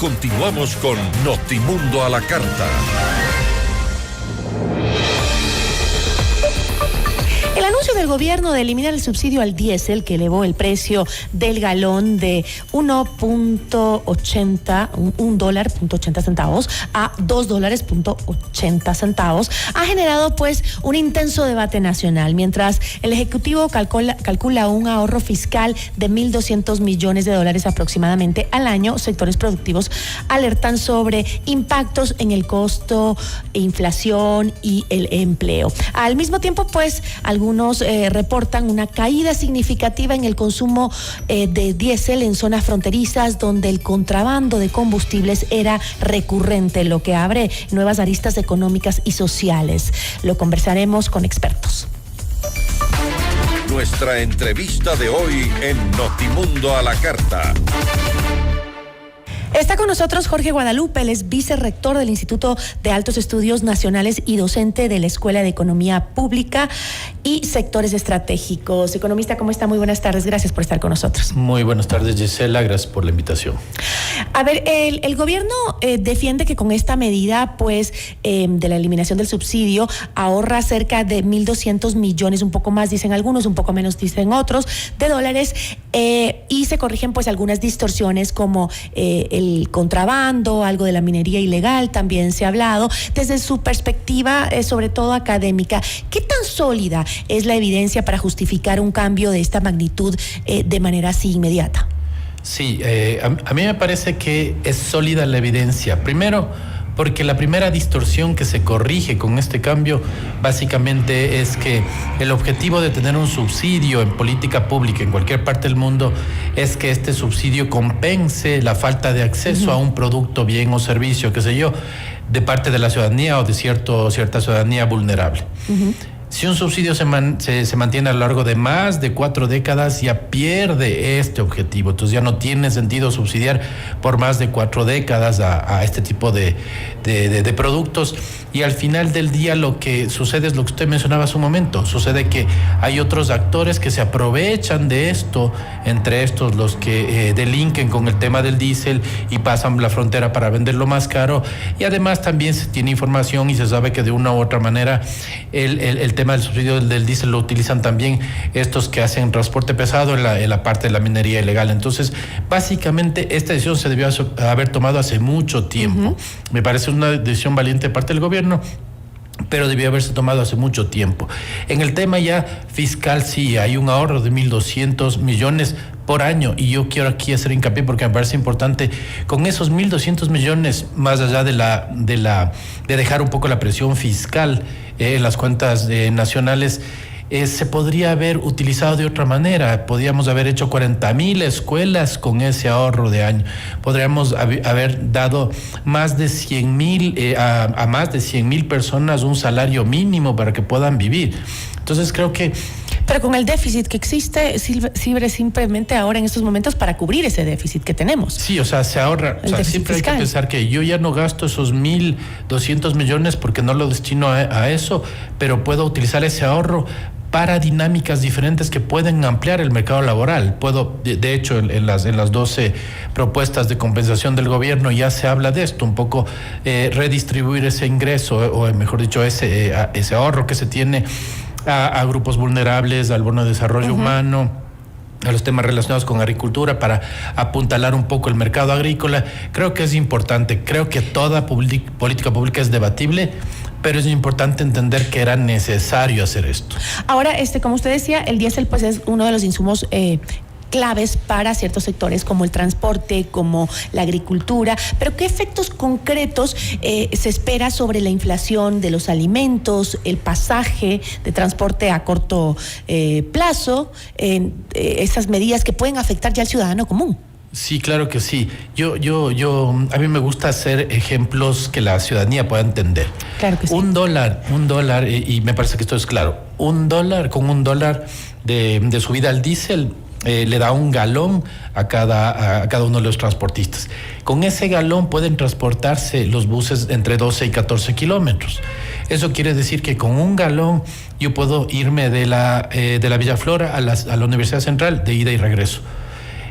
Continuamos con Notimundo a la Carta. El anuncio del gobierno de eliminar el subsidio al diésel, que elevó el precio del galón de $1.80 a $2.80, ha generado pues un intenso debate nacional, mientras el Ejecutivo calcula un ahorro fiscal de $1.200 millones aproximadamente al año. Sectores productivos alertan sobre impactos en el costo, inflación y el empleo. Al mismo tiempo, pues, algunos reportan una caída significativa en el consumo de diésel en zonas fronterizas donde el contrabando de combustibles era recurrente, lo que abre nuevas aristas económicas y sociales. Lo conversaremos con expertos. Nuestra entrevista de hoy en Notimundo a la Carta. Está con nosotros Jorge Guadalupe, él es vicerrector del Instituto de Altos Estudios Nacionales y docente de la Escuela de Economía Pública y Sectores Estratégicos. Economista, ¿cómo está? Muy buenas tardes, gracias por estar con nosotros. Muy buenas tardes, Gisela, gracias por la invitación. A ver, el gobierno defiende que con esta medida, pues, de la eliminación del subsidio, ahorra cerca de $1.200 millones, un poco más dicen algunos, un poco menos dicen otros, de dólares, y se corrigen pues algunas distorsiones como el contrabando, algo de la minería ilegal, también se ha hablado. Desde su perspectiva, sobre todo académica, ¿qué tan sólida es la evidencia para justificar un cambio de esta magnitud de manera así inmediata? Sí, a mí me parece que es sólida la evidencia. Primero, porque la primera distorsión que se corrige con este cambio básicamente es que el objetivo de tener un subsidio en política pública en cualquier parte del mundo es que este subsidio compense la falta de acceso a un producto, bien o servicio, qué sé yo, de parte de la ciudadanía o de cierta ciudadanía vulnerable. Si un subsidio se mantiene a lo largo de más de 4 décadas, ya pierde este objetivo. Entonces ya no tiene sentido subsidiar por más de 4 décadas a este tipo de productos. Y al final del día lo que sucede es lo que usted mencionaba hace un momento. Sucede que hay otros actores que se aprovechan de esto, entre estos los que delinquen con el tema del diésel y pasan la frontera para venderlo más caro. Y además también se tiene información y se sabe que de una u otra manera el tema del subsidio del diésel lo utilizan también estos que hacen transporte pesado en la parte de la minería ilegal. Entonces, básicamente esta decisión se debió haber tomado hace mucho tiempo. Me parece una decisión valiente de parte del gobierno, pero debió haberse tomado hace mucho tiempo. En el tema ya fiscal, sí, hay un ahorro de $1.200 millones por año, y yo quiero aquí hacer hincapié porque me parece importante. Con esos $1.200 millones, más allá de dejar un poco la presión fiscal en las cuentas nacionales, se podría haber utilizado de otra manera. Podríamos haber hecho 40,000 escuelas con ese ahorro de año. Podríamos haber dado más de 100,000 a más de 100,000 personas un salario mínimo para que puedan vivir. Entonces creo que... Pero con el déficit que existe, sirve simplemente ahora en estos momentos para cubrir ese déficit que tenemos. Sí, o sea, se ahorra. O sea, siempre fiscal. Hay que pensar que yo ya no gasto esos $1.200 millones porque no lo destino a eso, pero puedo utilizar ese ahorro para dinámicas diferentes que pueden ampliar el mercado laboral. De hecho, en las 12 propuestas de compensación del gobierno ya se habla de esto, un poco redistribuir ese ingreso, o mejor dicho, ese ahorro que se tiene a grupos vulnerables, al bono de desarrollo humano, a los temas relacionados con agricultura, para apuntalar un poco el mercado agrícola. Creo que es importante. Creo que toda política pública es debatible, pero es importante entender que era necesario hacer esto. Ahora, como usted decía, el diésel pues es uno de los insumos claves para ciertos sectores como el transporte, como la agricultura, pero ¿qué efectos concretos se espera sobre la inflación de los alimentos, el pasaje de transporte a corto plazo, esas medidas que pueden afectar ya al ciudadano común? Sí, claro que sí. A mí me gusta hacer ejemplos que la ciudadanía pueda entender. Claro que sí. Un dólar, y me parece que esto es claro, con $1 de subida al diésel, le da un galón a cada uno de los transportistas. Con ese galón pueden transportarse los buses entre 12 y 14 kilómetros. Eso quiere decir que con un galón yo puedo irme de la Villa Flora a la Universidad Central de ida y regreso.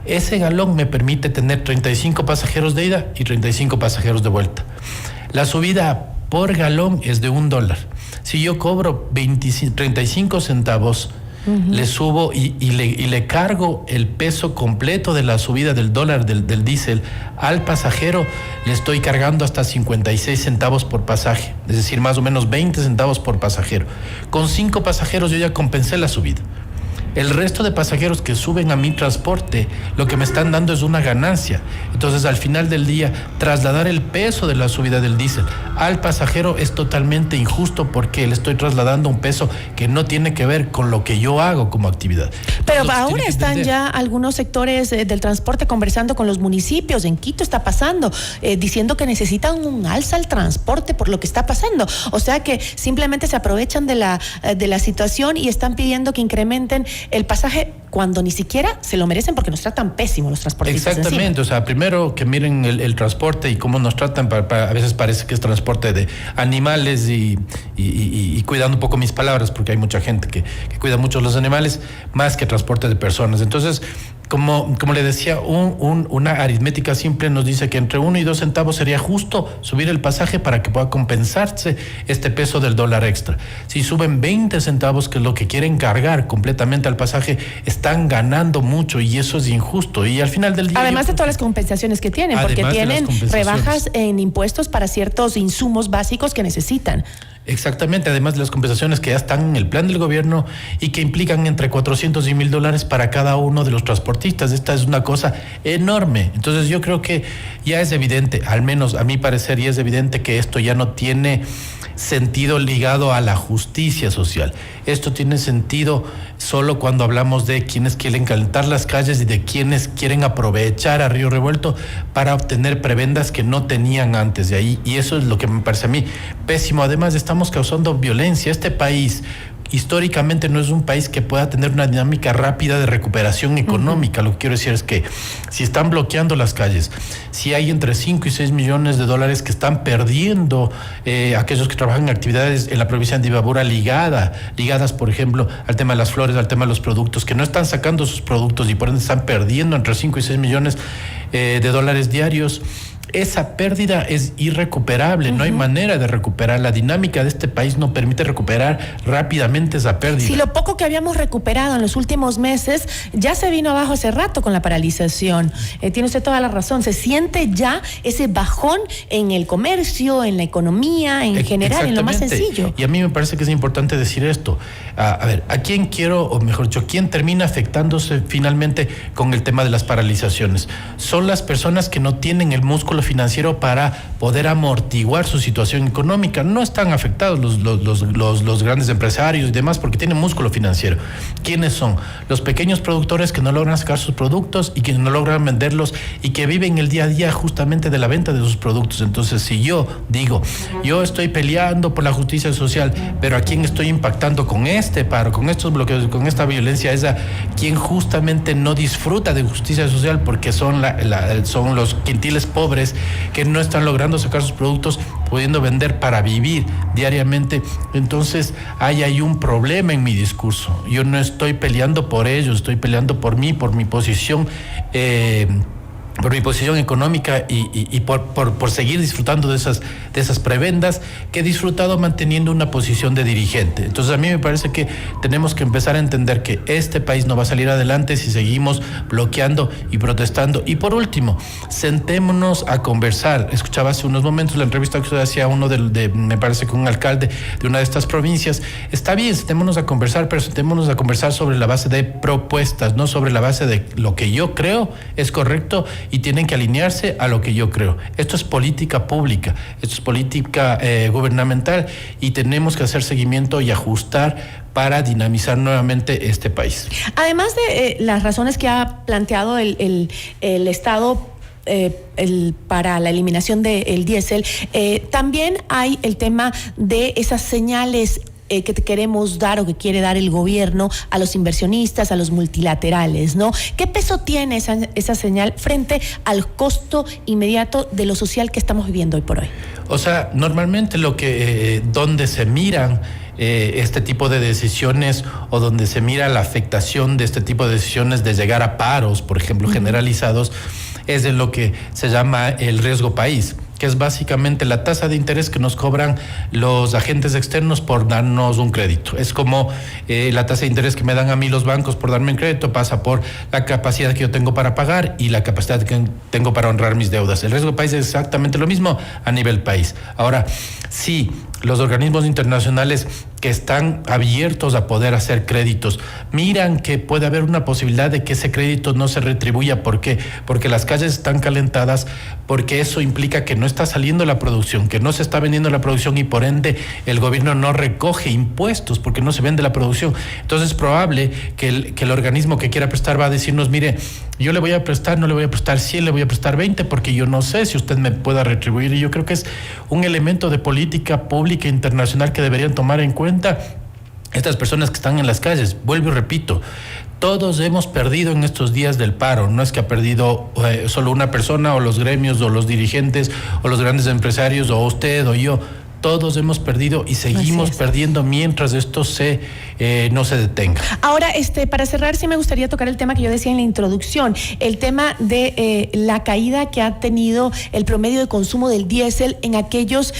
Ese galón me permite tener 35 pasajeros de ida y 35 pasajeros de vuelta. La subida por galón es de $1. Si yo cobro 35 centavos, le subo y le cargo el peso completo de la subida del dólar del diésel al pasajero, le estoy cargando hasta 56 centavos por pasaje, es decir, más o menos 20 centavos por pasajero. Con 5 pasajeros yo ya compensé la subida. El resto de pasajeros que suben a mi transporte, lo que me están dando es una ganancia. Entonces, al final del día, trasladar el peso de la subida del diésel al pasajero es totalmente injusto porque le estoy trasladando un peso que no tiene que ver con lo que yo hago como actividad. Pero ahora están ya algunos sectores del transporte conversando con los municipios. En Quito está pasando, diciendo que necesitan un alza al transporte por lo que está pasando. O sea que simplemente se aprovechan de la situación y están pidiendo que incrementen el pasaje cuando ni siquiera se lo merecen porque nos tratan pésimo los transportistas. Exactamente, o sea, primero que miren el transporte y cómo nos tratan, a veces parece que es transporte de animales y cuidando un poco mis palabras, porque hay mucha gente que cuida mucho los animales, más que transporte de personas. Entonces, como le decía, una aritmética simple nos dice que entre 1 y 2 centavos sería justo subir el pasaje para que pueda compensarse este peso del dólar extra. Si suben 20 centavos, que es lo que quieren cargar completamente al pasaje, están ganando mucho y eso es injusto. Y al final del día... Además de todas las compensaciones que tienen, porque tienen rebajas en impuestos para ciertos insumos básicos que necesitan. Exactamente, además de las compensaciones que ya están en el plan del gobierno y que implican entre $400 y $1,000 para cada uno de los transportistas. Esta es una cosa enorme. Entonces yo creo que ya es evidente, al menos a mi parecer, ya es evidente que esto ya no tiene sentido ligado a la justicia social. Esto tiene sentido solo cuando hablamos de quienes quieren calentar las calles y de quienes quieren aprovechar a río revuelto para obtener prebendas que no tenían antes de ahí. Y eso es lo que me parece a mí pésimo. Además, estamos causando violencia. Este país históricamente no es un país que pueda tener una dinámica rápida de recuperación económica. Lo que quiero decir es que si están bloqueando las calles, si hay entre 5 y 6 millones de dólares que están perdiendo aquellos que trabajan en actividades en la provincia de Imbabura ligadas, por ejemplo, al tema de las flores, al tema de los productos, que no están sacando sus productos y por ende están perdiendo entre 5 y 6 millones de dólares diarios, esa pérdida es irrecuperable. No hay manera de recuperar. La dinámica de este país no permite recuperar rápidamente esa pérdida. Si lo poco que habíamos recuperado en los últimos meses ya se vino abajo hace rato con la paralización. Tiene usted toda la razón. Se siente ya ese bajón en el comercio, en la economía, en general, en lo más sencillo. Y a mí me parece que es importante decir esto. A ver, ¿a quién quiero, o mejor dicho, quién termina afectándose finalmente con el tema de las paralizaciones? Son las personas que no tienen el músculo financiero para poder amortiguar su situación económica. No están afectados los grandes empresarios y demás porque tienen músculo financiero. ¿Quiénes son? Los pequeños productores que no logran sacar sus productos y que no logran venderlos y que viven el día a día justamente de la venta de sus productos. Entonces, si yo digo, yo estoy peleando por la justicia social, pero ¿a quién estoy impactando con este paro, con estos bloqueos, con esta violencia? Es a quien justamente no disfruta de justicia social porque son los quintiles pobres que no están logrando sacar sus productos, pudiendo vender para vivir diariamente. Entonces hay un problema en mi discurso. Yo no estoy peleando por ellos, estoy peleando por mí, por mi posición económica y por seguir disfrutando de esas prebendas que he disfrutado manteniendo una posición de dirigente. Entonces a mí me parece que tenemos que empezar a entender que este país no va a salir adelante si seguimos bloqueando y protestando. Y por último, sentémonos a conversar. Escuchaba hace unos momentos la entrevista que usted hacía uno me parece que un alcalde de una de estas provincias. Está bien, sentémonos a conversar, pero sentémonos a conversar sobre la base de propuestas, no sobre la base de lo que yo creo es correcto y tienen que alinearse a lo que yo creo. Esto es política pública, esto es política gubernamental y tenemos que hacer seguimiento y ajustar para dinamizar nuevamente este país. Además de las razones que ha planteado el Estado para la eliminación del diésel, también hay el tema de esas señales que queremos dar o que quiere dar el gobierno a los inversionistas, a los multilaterales, ¿no? ¿Qué peso tiene esa señal frente al costo inmediato de lo social que estamos viviendo hoy por hoy? O sea, normalmente donde se miran este tipo de decisiones o donde se mira la afectación de este tipo de decisiones de llegar a paros, por ejemplo, generalizados, es en lo que se llama el riesgo país, que es básicamente la tasa de interés que nos cobran los agentes externos por darnos un crédito. Es como la tasa de interés que me dan a mí los bancos por darme un crédito, pasa por la capacidad que yo tengo para pagar y la capacidad que tengo para honrar mis deudas. El riesgo país es exactamente lo mismo a nivel país. Ahora, sí, los organismos internacionales que están abiertos a poder hacer créditos miran que puede haber una posibilidad de que ese crédito no se retribuya. ¿Por qué? Porque las calles están calentadas, porque eso implica que no está saliendo la producción, que no se está vendiendo la producción y por ende el gobierno no recoge impuestos porque no se vende la producción. Entonces es probable que el organismo que quiera prestar va a decirnos, mire, yo le voy a prestar, no le voy a prestar 100, le voy a prestar 20 porque yo no sé si usted me pueda retribuir. Y yo creo que es un elemento de política pública internacional que deberían tomar en cuenta estas personas que están en las calles. Vuelvo y repito, todos hemos perdido en estos días del paro. No es que ha perdido solo una persona o los gremios o los dirigentes o los grandes empresarios o usted o yo. Todos hemos perdido y seguimos perdiendo mientras esto no se detenga. Ahora, para cerrar, sí me gustaría tocar el tema que yo decía en la introducción, el tema de la caída que ha tenido el promedio de consumo del diésel en aquellos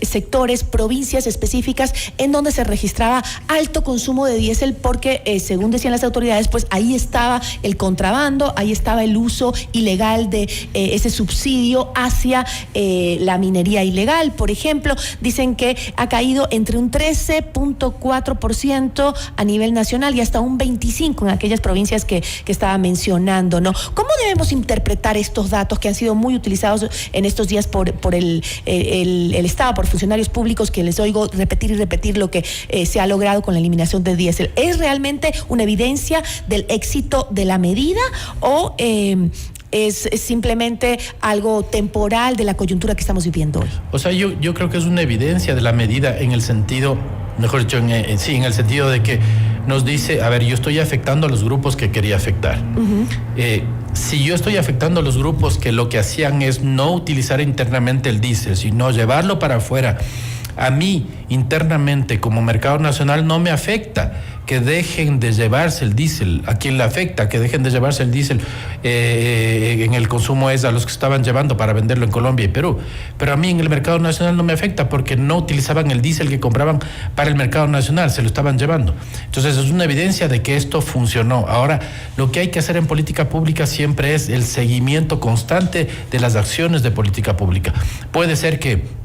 sectores, provincias específicas en donde se registraba alto consumo de diésel porque, según decían las autoridades, pues ahí estaba el contrabando, ahí estaba el uso ilegal de ese subsidio hacia la minería ilegal, por ejemplo. Dicen que ha caído entre un 13.4% a nivel nacional y hasta un 25% en aquellas provincias que estaba mencionando, ¿no? ¿Cómo debemos interpretar estos datos que han sido muy utilizados en estos días por el Estado, por funcionarios públicos, que les oigo repetir y repetir lo que se ha logrado con la eliminación del diésel? ¿Es realmente una evidencia del éxito de la medida o es simplemente algo temporal de la coyuntura que estamos viviendo hoy? O sea, yo creo que es una evidencia de la medida en el sentido, mejor dicho, en el sentido de que nos dice, a ver, yo estoy afectando a los grupos que quería afectar. Si yo estoy afectando a los grupos que lo que hacían es no utilizar internamente el diésel, sino llevarlo para afuera, a mí internamente como mercado nacional no me afecta que dejen de llevarse el diésel. A quien le afecta que dejen de llevarse el diésel en el consumo es a los que estaban llevando para venderlo en Colombia y Perú. Pero a mí en el mercado nacional no me afecta porque no utilizaban el diésel que compraban para el mercado nacional, se lo estaban llevando. Entonces es una evidencia de que esto funcionó. Ahora, lo que hay que hacer en política pública siempre es el seguimiento constante de las acciones de política pública. Puede ser que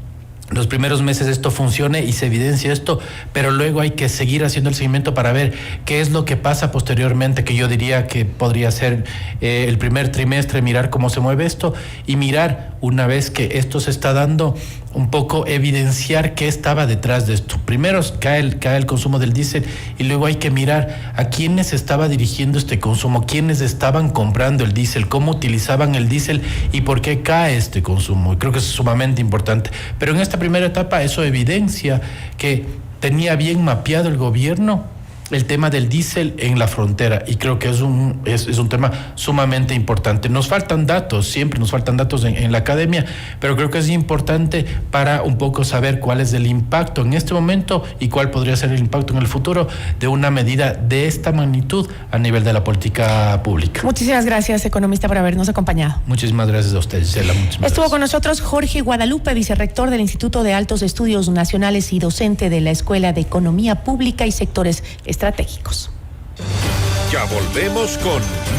los primeros meses esto funcione y se evidencia esto, pero luego hay que seguir haciendo el seguimiento para ver qué es lo que pasa posteriormente, que yo diría que podría ser el primer trimestre, mirar cómo se mueve esto y mirar, una vez que esto se está dando, un poco evidenciar qué estaba detrás de esto. Primero cae el consumo del diésel y luego hay que mirar a quiénes estaba dirigiendo este consumo, quiénes estaban comprando el diésel, cómo utilizaban el diésel y por qué cae este consumo. Y creo que es sumamente importante. Pero en esta primera etapa eso evidencia que tenía bien mapeado el gobierno el tema del diésel en la frontera y creo que es un tema sumamente importante. Nos faltan datos, siempre nos faltan datos en la academia, pero creo que es importante para un poco saber cuál es el impacto en este momento y cuál podría ser el impacto en el futuro de una medida de esta magnitud a nivel de la política pública. Muchísimas gracias, economista, por habernos acompañado. Muchísimas gracias a usted, Gisela. Estuvo con nosotros Jorge Guadalupe, vicerrector del Instituto de Altos Estudios Nacionales y docente de la Escuela de Economía Pública y Sectores Estratégicos. Ya volvemos con